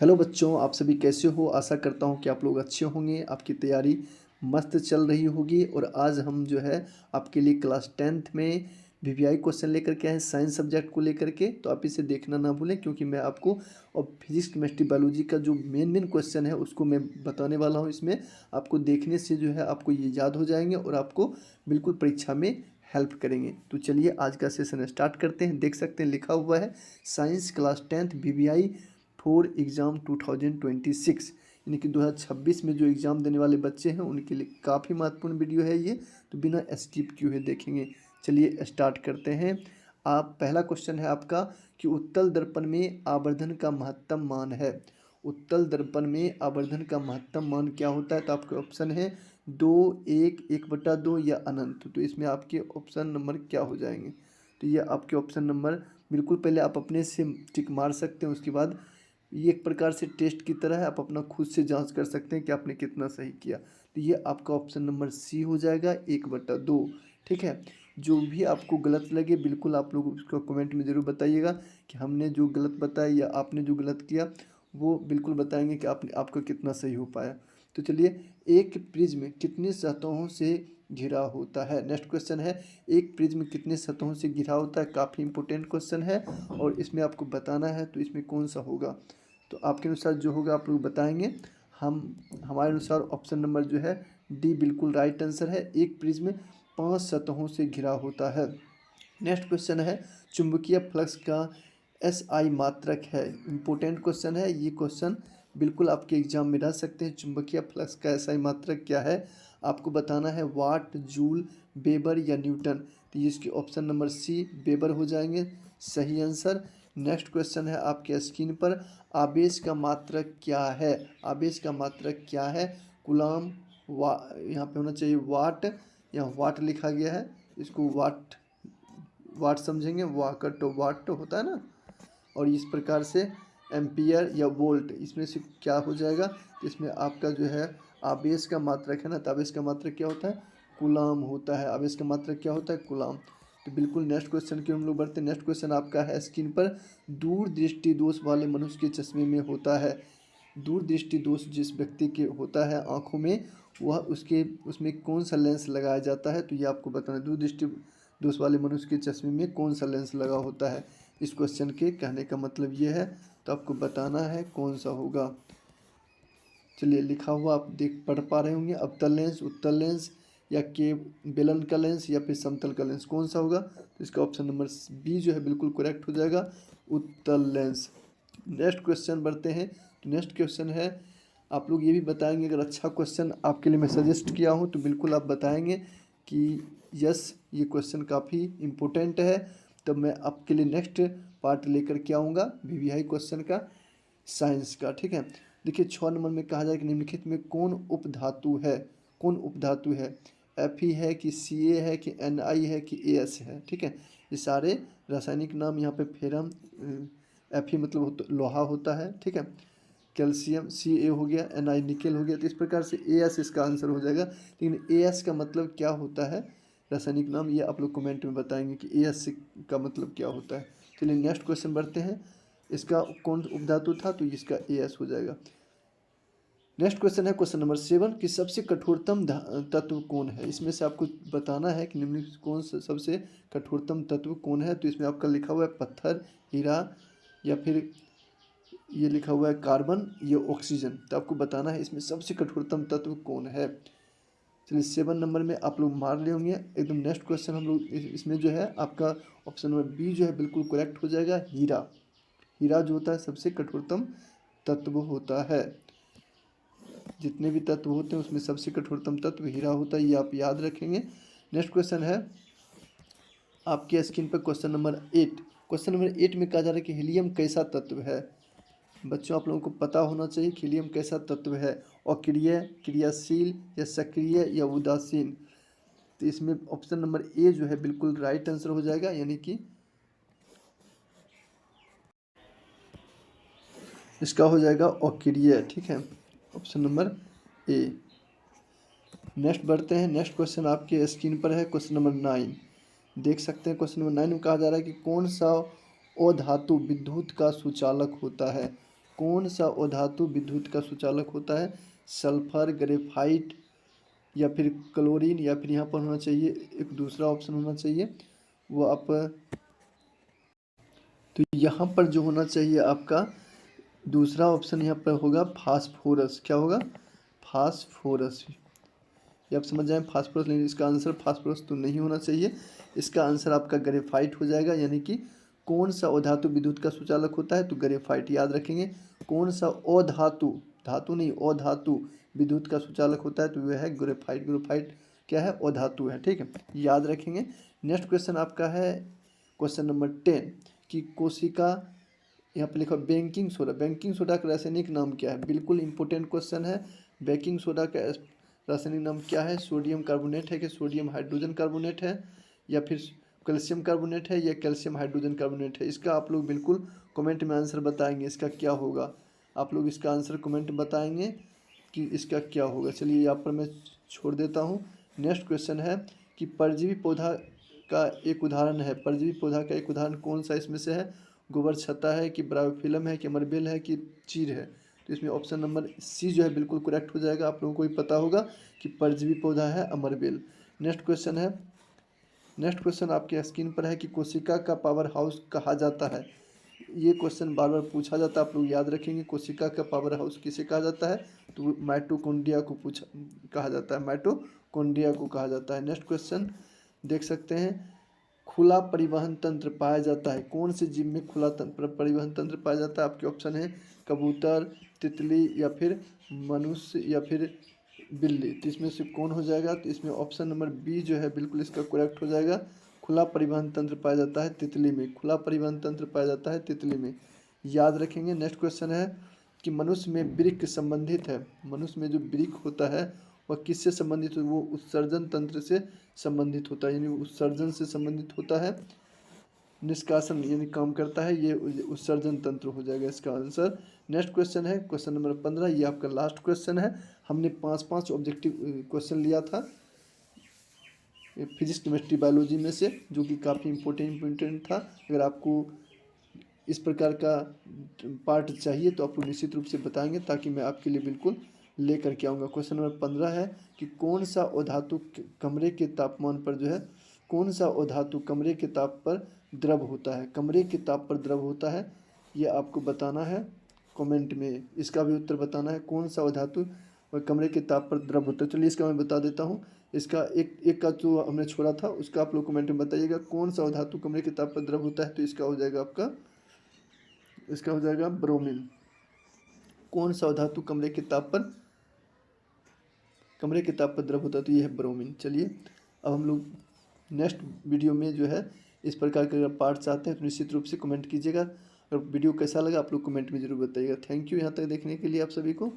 Hello बच्चों, आप सभी कैसे हो। आशा करता हूँ कि आप लोग अच्छे होंगे, आपकी तैयारी मस्त चल रही होगी। और आज हम जो है आपके लिए क्लास 10th में वीवीआई क्वेश्चन लेकर के आए हैं, साइंस सब्जेक्ट को लेकर के। तो आप इसे देखना ना भूलें, क्योंकि मैं आपको और फिजिक्स केमिस्ट्री बायोलॉजी का जो मेन क्वेश्चन है उसको मैं बताने वाला हूँ। इसमें आपको देखने से जो है आपको ये याद हो जाएंगे और आपको बिल्कुल परीक्षा में हेल्प करेंगे। तो चलिए आज का सेशन स्टार्ट करते हैं। देख सकते हैं लिखा हुआ है science class 10th VVI for exam 2026, यानी कि 2026 में जो एग्ज़ाम देने वाले बच्चे हैं उनके लिए काफ़ी महत्वपूर्ण वीडियो है ये। तो बिना स्किप किए हुए देखेंगे। चलिए स्टार्ट करते हैं। आप पहला क्वेश्चन है आपका कि उत्तल दर्पण में आवर्धन का महत्तम मान है। उत्तल दर्पण में आवर्धन का महत्तम मान क्या होता है? तो आपके ऑप्शन है 2, 1, 1/2 या अनंत। तो इसमें आपके ऑप्शन नंबर क्या हो जाएंगे? तो ये आपके ऑप्शन नंबर बिल्कुल पहले आप अपने से टिक मार सकते हैं। उसके बाद ये एक प्रकार से टेस्ट की तरह है, आप अपना खुद से जांच कर सकते हैं कि आपने कितना सही किया। तो ये आपका ऑप्शन नंबर सी हो जाएगा, 1/2। ठीक है। जो भी आपको गलत लगे बिल्कुल आप लोग उसको कमेंट में ज़रूर बताइएगा कि हमने जो गलत बताया या आपने जो गलत किया वो बिल्कुल बताएंगे कि आपका कितना सही हो पाया। तो चलिए, एक प्रिज्म कितनी सतहों से घिरा होता है? नेक्स्ट क्वेश्चन है एक प्रिज्म कितने सतहों से घिरा होता है? काफ़ी इंपॉर्टेंट क्वेश्चन है और इसमें आपको बताना है। तो इसमें कौन सा होगा? तो आपके अनुसार जो होगा आप लोग बताएंगे। हमारे अनुसार ऑप्शन नंबर जो है डी बिल्कुल राइट आंसर है। एक प्रिज्म 5 सतहों से घिरा होता है। नेक्स्ट क्वेश्चन है चुंबकीय फ्लक्स का एसआई मात्रक है। इम्पोर्टेंट क्वेश्चन है ये क्वेश्चन, बिल्कुल आपके एग्जाम में रह सकते हैं। चुंबकीय फ्लक्स का एसआई मात्रक क्या है? आपको बताना है वाट, जूल, वेबर या न्यूटन। तो इसके ऑप्शन नंबर सी वेबर हो जाएंगे सही आंसर। नेक्स्ट क्वेश्चन है आपके स्क्रीन पर आवेश का मात्रक क्या है? आवेश का मात्रक क्या है? कूलम, यहाँ पे होना चाहिए वाट, यहाँ वाट लिखा गया है, इसको वाट वाट समझेंगे। वाकट वाट होता है ना। और इस प्रकार से एम्पियर या वोल्ट, इसमें से क्या हो जाएगा? तो इसमें आपका जो है आवेश का मात्रक है ना, तो आवेश का मात्रक क्या होता है? कूलम होता है। आवेश का मात्रक क्या होता है? कूलम। तो बिल्कुल नेक्स्ट क्वेश्चन की हम लोग बढ़ते हैं। नेक्स्ट क्वेश्चन आपका है स्क्रीन पर दूर दृष्टि दोष वाले मनुष्य के चश्मे में होता है। दूर दृष्टि दोष जिस व्यक्ति के होता है आँखों में, वह उसमें कौन सा लेंस लगाया जाता है? तो ये आपको बताना है। दूर दृष्टि दोष वाले मनुष्य के चश्मे में कौन सा लेंस लगा होता है? इस क्वेश्चन के कहने का मतलब ये है। तो आपको बताना है कौन सा होगा। चलिए, लिखा हुआ आप देख पढ़ पा रहे होंगे। अवतल लेंस, उत्तल लेंस या के बेलन का लेंस या फिर समतल का लेंस, कौन सा होगा? तो इसका ऑप्शन नंबर बी जो है बिल्कुल करेक्ट हो जाएगा, उत्तल लेंस। नेक्स्ट क्वेश्चन बढ़ते हैं। तो नेक्स्ट क्वेश्चन है आप लोग ये भी बताएंगे, अगर अच्छा क्वेश्चन आपके लिए मैं सजेस्ट किया हूँ तो बिल्कुल आप बताएंगे कि यस ये क्वेश्चन काफ़ी इम्पोर्टेंट है। तब मैं आपके लिए नेक्स्ट पार्ट लेकर के आऊँगा वीवीआई क्वेश्चन का, साइंस का। ठीक है। देखिए 6 नंबर में कहा जाए कि निम्नलिखित में कौन उपधातु है? कौन उपधातु है? Fe है कि Ca है कि Ni है कि As है? ठीक है। ये सारे रासायनिक नाम यहाँ पे फेरम, Fe मतलब लोहा होता है। ठीक है। कैल्शियम Ca हो गया, Ni निकेल हो गया। तो इस प्रकार से As इसका आंसर हो जाएगा। लेकिन As का मतलब क्या होता है रासायनिक नाम, ये आप लोग कमेंट में बताएंगे कि As का मतलब क्या होता है। चलिए नेक्स्ट क्वेश्चन बढ़ते हैं। इसका कौन उपधातु था? तो इसका As हो जाएगा। नेक्स्ट क्वेश्चन है क्वेश्चन नंबर 7 कि सबसे कठोरतम तत्व कौन है? इसमें से आपको बताना है कि निम्नलिखित कौन सा सबसे कठोरतम तत्व कौन है। तो इसमें आपका लिखा हुआ है पत्थर, हीरा या फिर ये लिखा हुआ है कार्बन, ये ऑक्सीजन। तो आपको बताना है इसमें सबसे कठोरतम तत्व कौन है। चलिए 7 नंबर में आप लोग मार ले होंगे एकदम। नेक्स्ट क्वेश्चन हम लोग इसमें जो है आपका ऑप्शन नंबर बी जो है बिल्कुल करेक्ट हो जाएगा, हीरा। हीरा जो होता है सबसे कठोरतम तत्व होता है। जितने भी तत्व होते हैं उसमें सबसे कठोरतम तत्व हीरा होता है, ये आप याद रखेंगे। नेक्स्ट क्वेश्चन है आपके स्क्रीन पर क्वेश्चन नंबर 8। क्वेश्चन नंबर 8 में कहा जा रहा है कि हीलियम कैसा तत्व है? बच्चों आप लोगों को पता होना चाहिए कि हीलियम कैसा तत्व है। अक्रिय, क्रियाशील या सक्रिय या उदासीन। तो इसमें ऑप्शन नंबर ए जो है बिल्कुल राइट आंसर हो जाएगा, यानी कि इसका हो जाएगा अक्रिय। ठीक है, ऑप्शन नंबर ए। नेक्स्ट बढ़ते हैं। नेक्स्ट क्वेश्चन आपके स्क्रीन पर है क्वेश्चन नंबर 9। देख सकते हैं क्वेश्चन नंबर 9 में कहा जा रहा है कि कौन सा अधातु विद्युत का सुचालक होता है? कौन सा अधातु विद्युत का सुचालक होता है? सल्फर, ग्रेफाइट या फिर क्लोरीन, या फिर यहाँ पर होना चाहिए एक दूसरा ऑप्शन होना चाहिए वो आप, तो यहाँ पर जो होना चाहिए आपका दूसरा ऑप्शन यहाँ पर होगा फास्फोरस। क्या होगा? फास्फोरस। ये आप समझ जाएं फास्फोरस, लेकिन इसका आंसर फास्फोरस तो नहीं होना चाहिए। इसका आंसर आपका ग्रेफाइट हो जाएगा। यानी कि कौन सा अधातु विद्युत का सुचालक होता है? तो ग्रेफाइट। याद रखेंगे कौन सा अधातु, धातु नहीं अधातु विद्युत का सुचालक होता है तो वह है ग्रेफाइट। ग्रेफाइट क्या है? अधातु है। ठीक है, याद रखेंगे। नेक्स्ट क्वेश्चन आपका है क्वेश्चन नंबर 10 कि कोशिका, यहाँ पर लिखा बेकिंग सोडा। बेकिंग सोडा का रासायनिक नाम क्या है? बिल्कुल इंपॉर्टेंट क्वेश्चन है। बेकिंग सोडा का रासायनिक नाम क्या है? सोडियम कार्बोनेट है कि सोडियम हाइड्रोजन कार्बोनेट है, या फिर कैल्शियम कार्बोनेट है, या कैल्शियम हाइड्रोजन कार्बोनेट है? इसका आप लोग बिल्कुल कमेंट में आंसर बताएंगे इसका क्या होगा। आप लोग इसका आंसर कमेंट बताएंगे कि इसका क्या होगा। चलिए यहाँ पर मैं छोड़ देता हूँ। नेक्स्ट क्वेश्चन है कि परजीवी पौधा का एक उदाहरण है, परजीवी पौधा का एक उदाहरण कौन सा इसमें से है? गोबर छत्ता है कि ब्रायोफिल्म है कि अमरबेल है कि चीड़ है? तो इसमें ऑप्शन नंबर सी जो है बिल्कुल करेक्ट हो जाएगा। आप लोगों को भी पता होगा कि परजीवी पौधा है अमरबेल। नेक्स्ट क्वेश्चन है, नेक्स्ट क्वेश्चन आपके स्क्रीन पर है कि कोशिका का पावर हाउस कहा जाता है। ये क्वेश्चन बार बार पूछा जाता है, आप लोग याद रखेंगे। कोशिका का पावर हाउस किसे कहा जाता है? तो माइटोकॉन्ड्रिया को कहा जाता है, माइटोकॉन्ड्रिया को कहा जाता है। नेक्स्ट क्वेश्चन देख सकते हैं, खुला परिवहन तंत्र पाया जाता है कौन से जीव में? खुला परिवहन तंत्र पाया जाता है। आपके ऑप्शन है कबूतर, तितली, या फिर मनुष्य, या फिर बिल्ली। तो इसमें से कौन हो जाएगा? तो इसमें ऑप्शन नंबर बी जो है बिल्कुल इसका करेक्ट हो जाएगा। खुला परिवहन तंत्र पाया जाता है तितली में, खुला परिवहन तंत्र पाया जाता है तितली में। याद रखेंगे। नेक्स्ट क्वेश्चन है कि मनुष्य में वृक्क संबंधित है, मनुष्य में जो वृक्क होता है वह किससे संबंधित है? वो उत्सर्जन तंत्र से संबंधित होता है, यानी उत्सर्जन से संबंधित होता है। निष्कासन यानी काम करता है, ये उत्सर्जन तंत्र हो जाएगा इसका आंसर। नेक्स्ट क्वेश्चन है क्वेश्चन नंबर 15, ये आपका लास्ट क्वेश्चन है। हमने 5 ऑब्जेक्टिव क्वेश्चन लिया था फिजिक्स, केमिस्ट्री, बायोलॉजी में से, जो कि काफ़ी इम्पोर्टेंट था। अगर आपको इस प्रकार का पार्ट चाहिए तो आप लोग निश्चित रूप से बताएंगे, ताकि मैं आपके लिए बिल्कुल लेकर के आऊँगा। क्वेश्चन नंबर 15 है कि कौन सा अधातु कमरे के तापमान पर जो है, कौन सा अधातु कमरे के ताप पर द्रव होता है? कमरे के ताप पर द्रव होता है, ये आपको बताना है कमेंट में। इसका भी उत्तर बताना है, कौन सा अधातु और कमरे के ताप पर द्रव होता है। चलिए इसका मैं बता देता हूँ। इसका एक का जो हमने छोड़ा था उसका आप लोग कमेंट में बताइएगा, कौन सा अधातु कमरे के ताप पर द्रव होता है? तो इसका हो जाएगा आपका, इसका हो जाएगा ब्रोमीन। कौन सा धातु कमरे के ताप पर द्रव होता है? तो ये है ब्रोमीन। चलिए अब हम लोग नेक्स्ट वीडियो में जो है इस प्रकार के अगर पार्ट चाहते हैं तो निश्चित रूप से कमेंट कीजिएगा। और वीडियो कैसा लगा आप लोग कमेंट में जरूर बताइएगा। थैंक यू यहाँ तक देखने के लिए आप सभी को।